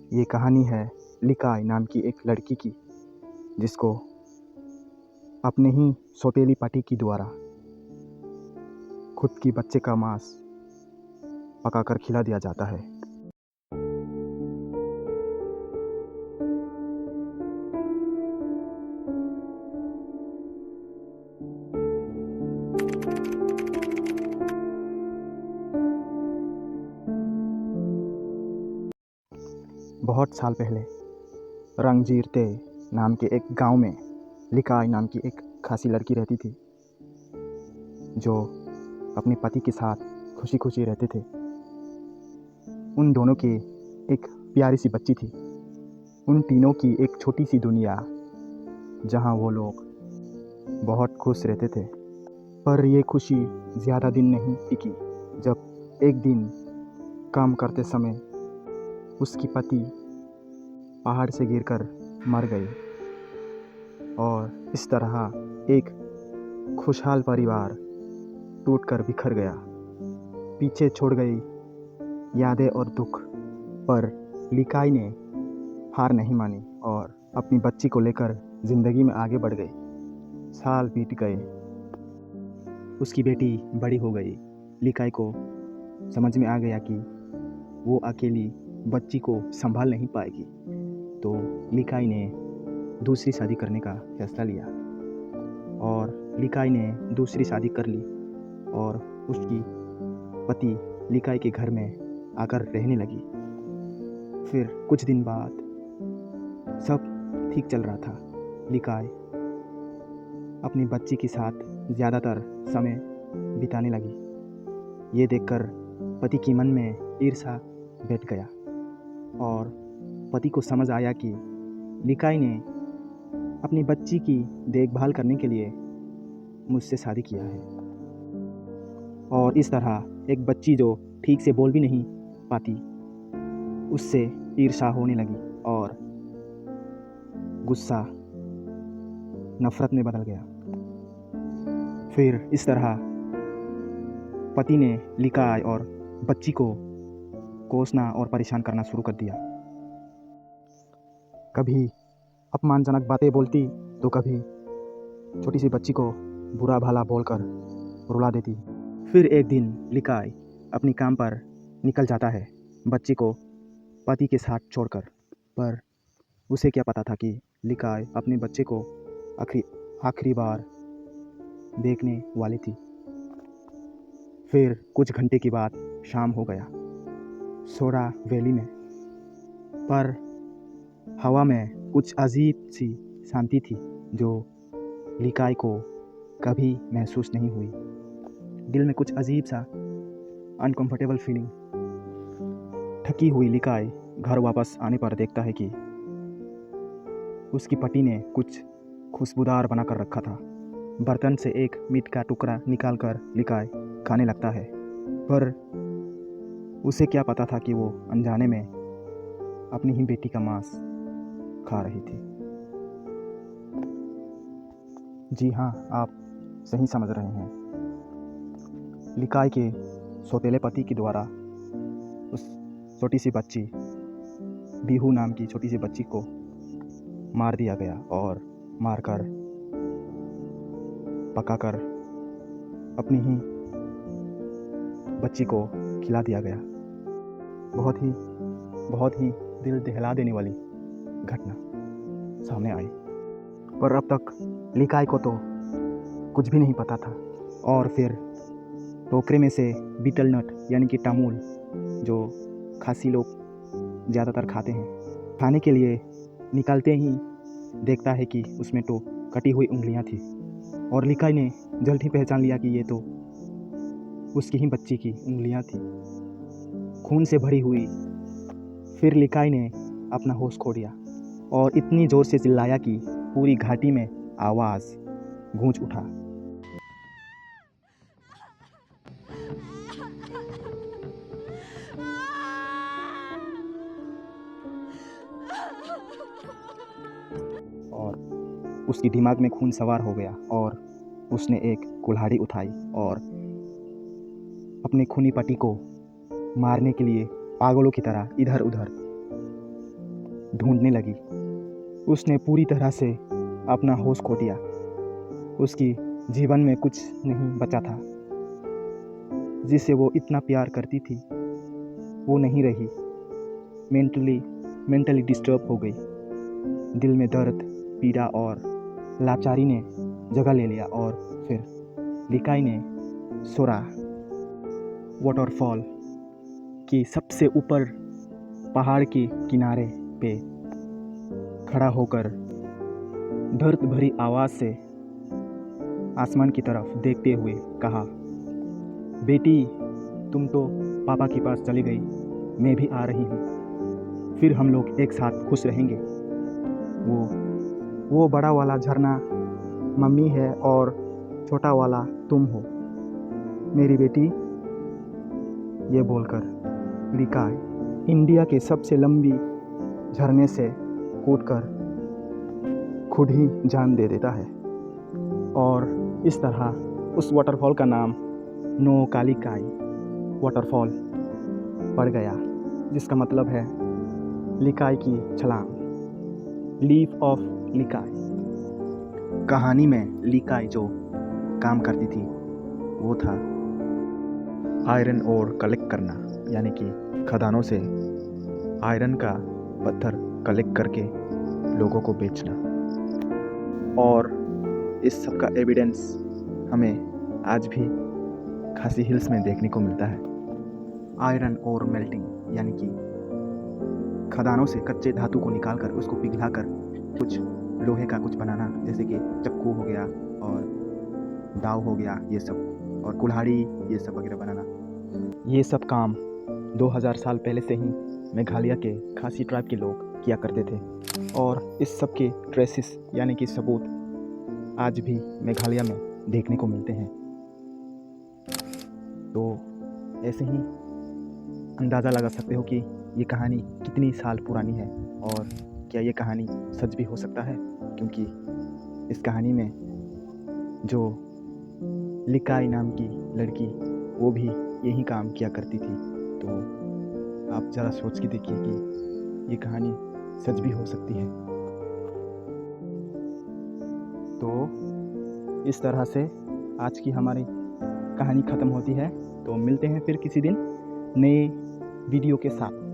ये कहानी है लिकाई नाम की एक लड़की की, जिसको अपने ही सौतेली पति की द्वारा खुद की बच्चे का मांस पकाकर खिला दिया जाता है। बहुत साल पहले रंगजीरते नाम के एक गांव में लिकाई नाम की एक खासी लड़की रहती थी, जो अपने पति के साथ खुशी खुशी रहते थे। उन दोनों की एक प्यारी सी बच्ची थी। उन तीनों की एक छोटी सी दुनिया, जहां वो लोग बहुत खुश रहते थे। पर ये खुशी ज़्यादा दिन नहीं टिकी, जब एक दिन काम करते समय उसकी पति पहाड़ से गिरकर मर गए और इस तरह एक खुशहाल परिवार टूटकर बिखर गया। पीछे छोड़ गई यादें और दुख। पर लिकाई ने हार नहीं मानी और अपनी बच्ची को लेकर ज़िंदगी में आगे बढ़ गई। साल बीत गए, उसकी बेटी बड़ी हो गई। लिकाई को समझ में आ गया कि वो अकेली बच्ची को संभाल नहीं पाएगी, तो लिकाई ने दूसरी शादी करने का फैसला लिया और लिकाई ने दूसरी शादी कर ली और उसकी पति लिकाई के घर में आकर रहने लगी। फिर कुछ दिन बाद सब ठीक चल रहा था। लिकाई अपनी बच्ची के साथ ज़्यादातर समय बिताने लगी। ये देखकर पति के मन में ईर्ष्या बैठ गया और पति को समझ आया कि लिकाई ने अपनी बच्ची की देखभाल करने के लिए मुझसे शादी किया है और इस तरह एक बच्ची जो ठीक से बोल भी नहीं पाती, उससे ईर्ष्या होने लगी और गुस्सा नफरत में बदल गया। फिर इस तरह पति ने लिकाई और बच्ची को कोसना और परेशान करना शुरू कर दिया। कभी अपमानजनक बातें बोलती तो कभी छोटी सी बच्ची को बुरा भला बोलकर रुला देती। फिर एक दिन लिकाई अपनी काम पर निकल जाता है, बच्ची को पति के साथ छोड़कर। पर उसे क्या पता था कि लिकाई अपने बच्चे को आखिरी बार देखने वाली थी। फिर कुछ घंटे के बाद शाम हो गया। सोरा वैली में पर हवा में कुछ अजीब सी शांति थी, जो लिकाई को कभी महसूस नहीं हुई। दिल में कुछ अजीब सा अनकंफर्टेबल फीलिंग। थकी हुई लिकाई घर वापस आने पर देखता है कि उसकी पति ने कुछ खुशबूदार बनाकर रखा था। बर्तन से एक मीट का टुकड़ा निकालकर लिकाई खाने लगता है, पर उसे क्या पता था कि वो अनजाने में अपनी ही बेटी का मांस खा रही थी। जी हाँ, आप सही समझ रहे हैं। लिकाई के सौतेले पति के द्वारा उस छोटी सी बच्ची, बीहू नाम की छोटी सी बच्ची को मार दिया गया और मारकर पकाकर अपनी ही बच्ची को खिला दिया गया। बहुत ही दिल दहला देने वाली घटना सामने आई। पर अब तक लिकाई को तो कुछ भी नहीं पता था। और फिर टोकरे में से बीटल नट यानी कि टामुल, जो खासी लोग ज़्यादातर खाते हैं, खाने के लिए निकालते ही देखता है कि उसमें तो कटी हुई उंगलियां थी और लिकाई ने जल्द ही पहचान लिया कि ये तो उसकी ही बच्ची की उंगलियां थी, खून से भरी हुई। फिर लिकाई ने अपना होश खो दिया और इतनी ज़ोर से चिल्लाया कि पूरी घाटी में आवाज़ गूंज उठा। और उसकी दिमाग में खून सवार हो गया और उसने एक कुल्हाड़ी उठाई और अपने खूनी पति को मारने के लिए पागलों की तरह इधर उधर ढूंढने लगी। उसने पूरी तरह से अपना होश खो दिया। उसकी जीवन में कुछ नहीं बचा था। जिसे वो इतना प्यार करती थी वो नहीं रही। मेंटली डिस्टर्ब हो गई। दिल में दर्द, पीड़ा और लाचारी ने जगह ले लिया। और फिर लिकाई ने सोरा वाटरफॉल की सबसे ऊपर पहाड़ के किनारे पे खड़ा होकर दर्द भरी आवाज़ से आसमान की तरफ देखते हुए कहा, बेटी तुम तो पापा के पास चली गई, मैं भी आ रही हूँ। फिर हम लोग एक साथ खुश रहेंगे। वो बड़ा वाला झरना मम्मी है और छोटा वाला तुम हो मेरी बेटी। ये बोलकर लिकाई इंडिया के सबसे लंबी झरने से कूदकर खुद ही जान दे देता है। और इस तरह उस वाटरफॉल का नाम नोकालिकाई वाटरफॉल पड़ गया, जिसका मतलब है लिकाई की छलांग, लीफ ऑफ लिकाई। कहानी में लिकाई जो काम करती थी वो था आयरन ओर कलेक्ट करना, यानी कि खदानों से आयरन का पत्थर कलेक्ट करके लोगों को बेचना। और इस सब का एविडेंस हमें आज भी खासी हिल्स में देखने को मिलता है। आयरन ओर मेल्टिंग, यानी कि खदानों से कच्चे धातु को निकालकर उसको पिघलाकर कुछ लोहे का कुछ बनाना, जैसे कि चक्कू हो गया और दाव हो गया, ये सब, और कुल्हाड़ी, ये सब वगैरह बनाना। ये सब काम 2000 साल पहले से ही मेघालय के खासी ट्राइब के लोग किया करते थे। और इस सब के ट्रेसिस, यानी कि सबूत, आज भी मेघालय में देखने को मिलते हैं। तो ऐसे ही अंदाज़ा लगा सकते हो कि ये कहानी कितनी साल पुरानी है और क्या ये कहानी सच भी हो सकता है, क्योंकि इस कहानी में जो लिकाई नाम की लड़की वो भी यही काम किया करती थी। तो आप ज़रा सोच के देखिए कि ये कहानी सच भी हो सकती है। तो इस तरह से आज की हमारी कहानी ख़त्म होती है। तो मिलते हैं फिर किसी दिन नए वीडियो के साथ।